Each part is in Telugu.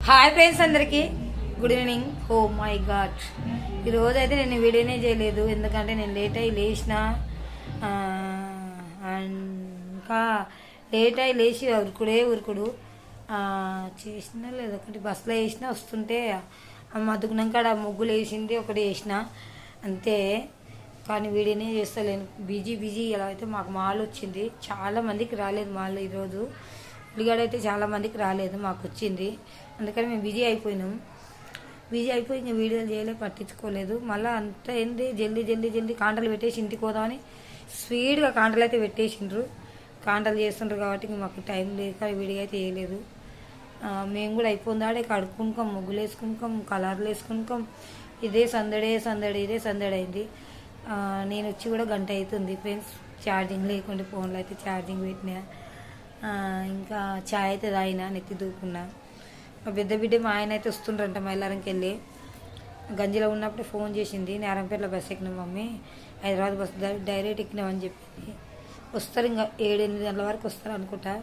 హాయ్ ఫ్రెండ్స్ అందరికీ good evening. Oh my God, ఈరోజు అయితే నేను వీడియోనే చేయలేదు, ఎందుకంటే నేను లేట్ అయ్యి లేచిన. ఇంకా లేట్ అయ్యి లేచి ఉరుకుడు చేసిన లేదు. ఒకటి బస్సులో వేసిన వస్తుంటే మద్దుకున్నాక ఆడ ముగ్గులు వేసింది ఒకటి వేసిన అంతే. కానీ వీడియోనే చేస్తలేను, బిజీ. ఇలా అయితే మాకు మాల్ వచ్చింది, చాలా మందికి రాలేదు మాల్ ఈరోజు. ఉల్లిగడ్డ అయితే చాలా మందికి రాలేదు, మాకు వచ్చింది. అందుకని మేము బిజీ అయిపోయి ఇంకా వీడియోలు చేయలేదు, పట్టించుకోలేదు. మళ్ళీ అంతా ఏంది జల్దీ కాంటలు పెట్టేసి ఇంటికి పోదామని స్పీడ్గా కాంటలు అయితే పెట్టేసిండ్రు. కాంటలు చేస్తుండ్రు కాబట్టి ఇంక మాకు టైం లేక వీడియో అయితే చేయలేదు. మేము కూడా అయిపోయిందాడే కడుక్కుంటాం, ముగ్గులు వేసుకుంటాం, కలర్లు వేసుకుంటాం. ఇదే సందడే అయింది. నేను వచ్చి కూడా గంట అవుతుంది ఫ్రెండ్స్. ఛార్జింగ్ లేకుండా ఫోన్లో అయితే ఛార్జింగ్ పెట్టినా. ఇంకా ఛాయ్ అయితే తాగినా, నెత్తి దూకున్నా. మా పెద్ద బిడ్డ మా ఆయన అయితే వస్తుండ్రంట మైలారంకి వెళ్ళి. గంజిలో ఉన్నప్పుడు ఫోన్ చేసింది, నారంపేటలో బస్సు ఎక్కినాం మమ్మీ, హైదరాబాద్ బస్సు డైరెక్ట్ ఎక్కినామని చెప్పింది. వస్తారు ఇంకా 7-8 గంటల వరకు వస్తారు అనుకుంటా.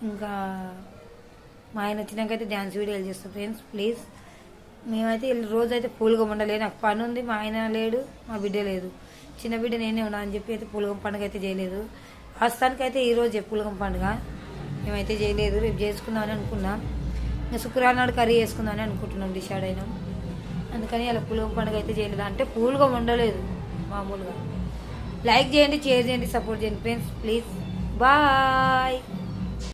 ఇంకా మా ఆయన వచ్చినాకైతే డ్యాన్స్ వీడియోలు చేస్తాం ఫ్రెండ్స్. ప్లీజ్ మేమైతే రోజైతే పూలుగా ఉండలేదు, నాకు పని ఉంది. మా ఆయన లేడు, మా బిడ్డ లేదు, చిన్న బిడ్డ నేనే ఉన్నా అని చెప్పి అయితే పూలగం పండుగ అయితే చేయలేదు. వాస్తవానికైతే ఈరోజు పూలగం పండుగ మేమైతే చేయలేదు, రేపు చేసుకుందామని అనుకున్నాం. ఇంకా శుక్రవారం నాడు కర్రీ చేసుకుందామని అనుకుంటున్నాం, డిసైడ్ అయినాం. అందుకని అలా పూలగం పండుగ అయితే చేయలేదు, అంటే పూలుగా ఉండలేదు మామూలుగా. లైక్ చేయండి, షేర్ చేయండి, సపోర్ట్ చేయండి ఫ్రెండ్స్. Please bye.